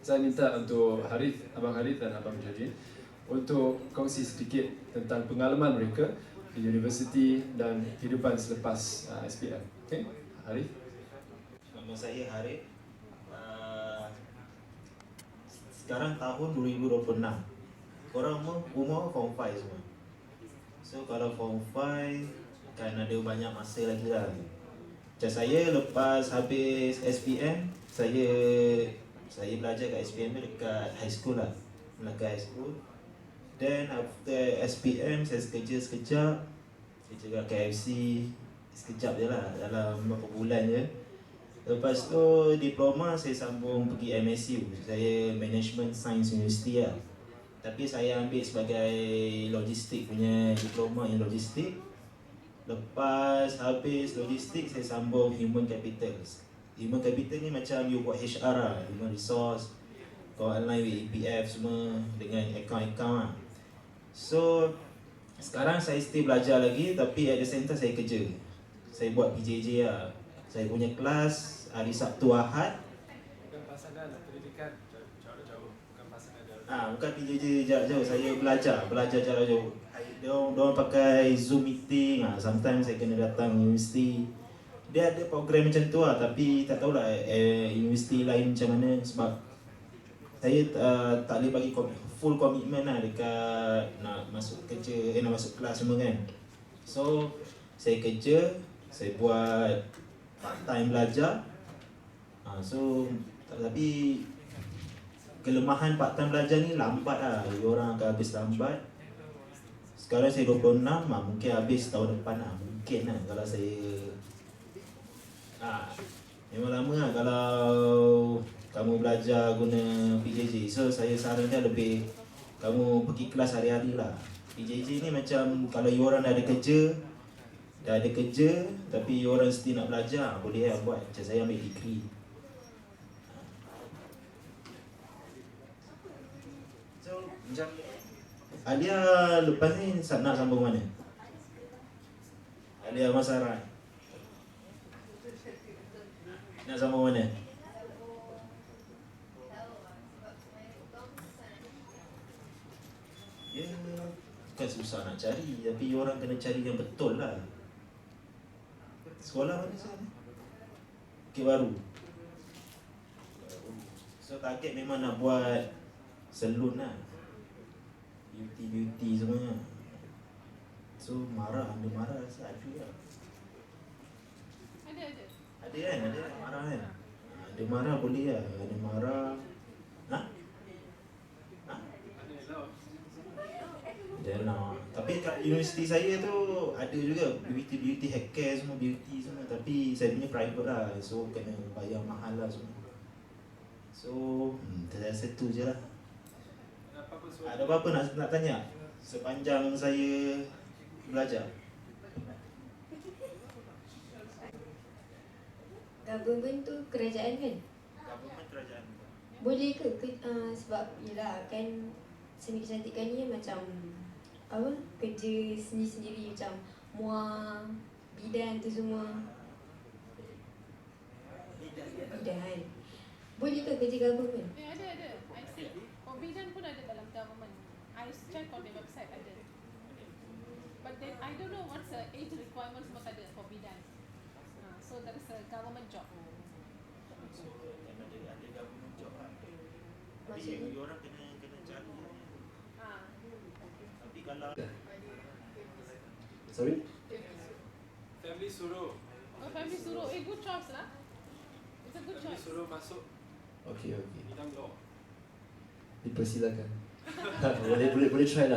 saya minta untuk Abang Harith dan Abang Jajin untuk kongsi sedikit tentang pengalaman mereka di universiti dan kehidupan selepas SPM. Okey, Harith. Nama saya Harith. Sekarang tahun 2026. Korang umur form 5 semua. So kalau form 5 kan ada banyak masa lagi lah. Macam saya lepas habis SPM, saya belajar kat SPM tu dekat high school lah, Melaka High School. Then after SPM saya kerja sekejap, kerja kat KFC sekejap je lah, dalam beberapa bulan je. Lepas tu diploma saya sambung pergi MSU, saya Management Science University lah. Tapi saya ambil sebagai logistik punya diploma yang logistik. Lepas habis logistik saya sambung Human Capital. Human Capital ni macam you buat HR lah, Human Resource, kau align with EPF semua dengan account-account lah. So sekarang saya still belajar lagi, tapi at the same time saya kerja. Saya buat PJJ lah. Saya punya kelas hari Sabtu Ahad. Bukan pasangan pendidikan jarak jauh, bukan pasangan jarak jauh. Bukan PJJ jarak jauh, saya belajar jarak jauh. Diorang pakai Zoom meeting lah. Sometimes saya kena datang universiti. Dia ada program macam tu lah, tapi tak tahulah universiti lain macam mana. Sebab saya tak boleh bagi full commitment lah dekat nak masuk kerja, nak masuk kelas semua kan. So saya kerja, saya buat part time belajar. So tapi kelemahan part time belajar ni lambat lah. Diorang akan habis lambat. Sekarang saya 26, mungkin habis tahun depan lah. Mungkin lah kalau saya memang lama lah kalau kamu belajar guna PJJ. So saya sarankan lebih kamu pergi kelas hari-hari lah. PJJ ni macam kalau you orang dah ada kerja tapi you orang still nak belajar, boleh lah buat. Macam saya ambil degree. So macam Alia lepas ni nak sambung mana? Alia Masara nak sambung mana? Ya, kan susah nak cari, tapi orang kena cari yang betul lah. Sekolah mana sekarang? Bukit Baru. So target memang nak buat salon lah, beauty semuanya. So ada marah rasa ada lah. Ada kan, marah kan. Ada marah boleh lah, ada marah. Tapi kat universiti saya tu ada juga beauty hair care semua, beauty semua. Tapi saya punya private lah, so kena bayar mahal lah semua. So terasa tu je lah. Ada apa-apa nak tanya sepanjang saya belajar? Government tu kerajaan kan? Government kerajaan. Boleh ke sebab yelah kan seni kecantikan ni macam apa, kerja sendiri-sendiri, macam muar, bidan tu semua. Bidan. Boleh ke kerja government? Ada. I see. For bidan pun ada dalam government. I check on the website ada. But then I don't know what's the age requirement semua tak ada for bidan. So that is a government job. So ada government job lah. Tapi Maksudnya? orang kena cari. Tapi kalau Sorry? Family suruh. Oh, family suruh. Good choice lah. It's a good Family choice. suruh masuk Okey. bidang law. Dipersilakan. boleh try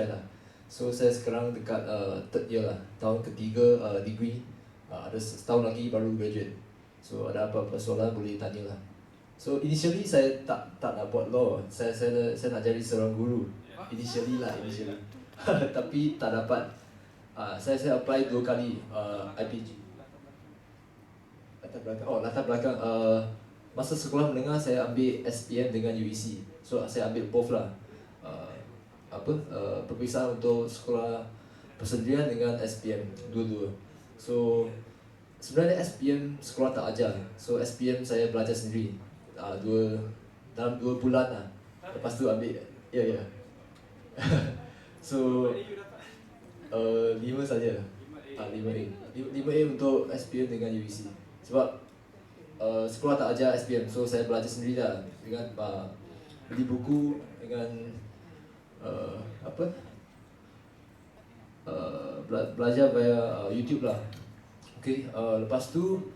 lah. So saya sekarang dekat third year lah, tahun ketiga degree. Ada setahun lagi baru graduate. So ada apa-apa soalan boleh tanya lah. So initially saya tak nak buat law. Saya nak jadi seorang guru. Initially. Tapi tak dapat. Saya apply 2 kali IPG. Latar belakang masa sekolah menengah saya ambil SPM dengan UEC. So saya ambil both lah. Peperiksaan untuk sekolah persendirian dengan SPM dua-dua. So sebenarnya SPM sekolah tak ajar. So SPM saya belajar sendiri. dalam 2 bulan lah. Lepas tu ambil, ya. So, 5 saja. 5A. 5A untuk SPM dengan UEC. Sebab sekolah tak ajar SPM, so saya belajar sendiri lah dengan beli buku dengan belajar via YouTube lah. Okay, lepas tu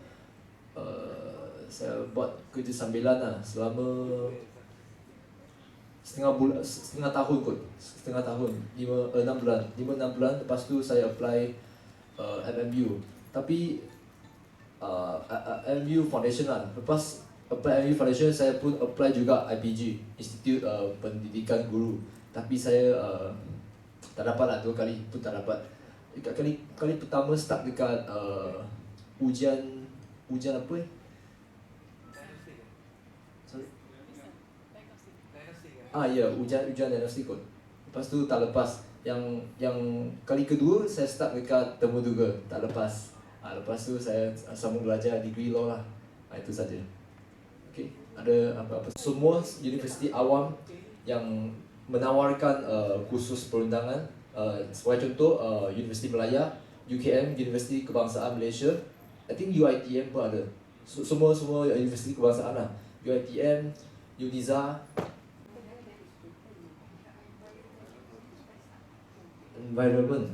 saya buat kerja sambilan lah selama setengah tahun kot. Setengah tahun, 6 bulan. 5-6 bulan, lepas tu saya apply MMU. Tapi MMU Foundation lah. Lepas apply MMU Foundation, saya pun apply juga IPG, Institute Pendidikan Guru. Tapi saya tak dapat lah 2 kali pun tak dapat. Kali pertama start dekat ujian apa ni? Sorry. Ya, ujian diagnostik kot. Lepas tu tak lepas. Yang kali kedua saya start dekat temu 2, tak lepas. Lepas tu saya sambung belajar degree law lah. Itu saja. Okay. Ada apa-apa. Semua universiti awam yang menawarkan kursus perundangan, sebagai contoh Universiti Malaya, UKM, Universiti Kebangsaan Malaysia, I think UiTM pun ada. Semua universiti kebangsaan lah. UiTM, UNIZA. Environment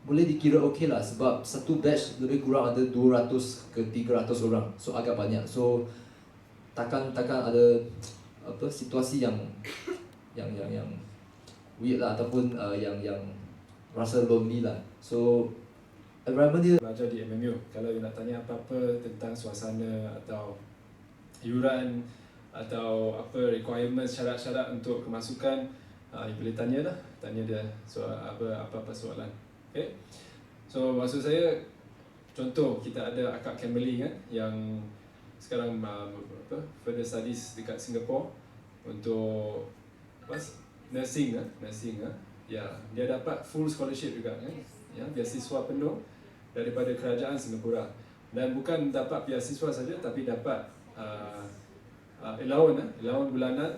boleh dikira okey lah, sebab satu batch lebih kurang ada 200 ke 300 orang, so agak banyak. So takkan ada situasi yang weird lah, ataupun yang rasa lonely lah. So environment dia belajar di MMU. Kalau you nak tanya apa-apa tentang suasana atau iuran atau apa requirements, syarat-syarat untuk kemasukan, you boleh tanya dia soal apa-apa soalan. Okay? So maksud saya, contoh kita ada akak Kimberly kan, yang sekarang further studies dekat Singapore untuk nursing. Ya, dia dapat full scholarship juga kan. Ya, beasiswa penuh daripada kerajaan Singapura. Dan bukan dapat beasiswa saja, tapi dapat allowance bulanan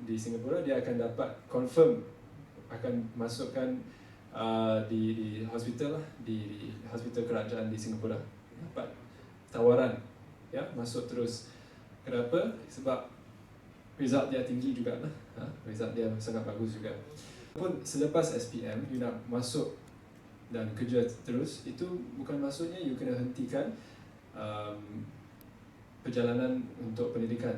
di Singapura. Dia akan dapat confirm akan masukkan di hospital lah, di hospital kerajaan di Singapura. Dapat tawaran ya masuk terus. Kenapa? Sebab result dia tinggi juga lah. Result dia sangat bagus juga. Pun selepas SPM you nak masuk dan kerja terus, itu bukan maksudnya you kena hentikan perjalanan untuk pendidikan.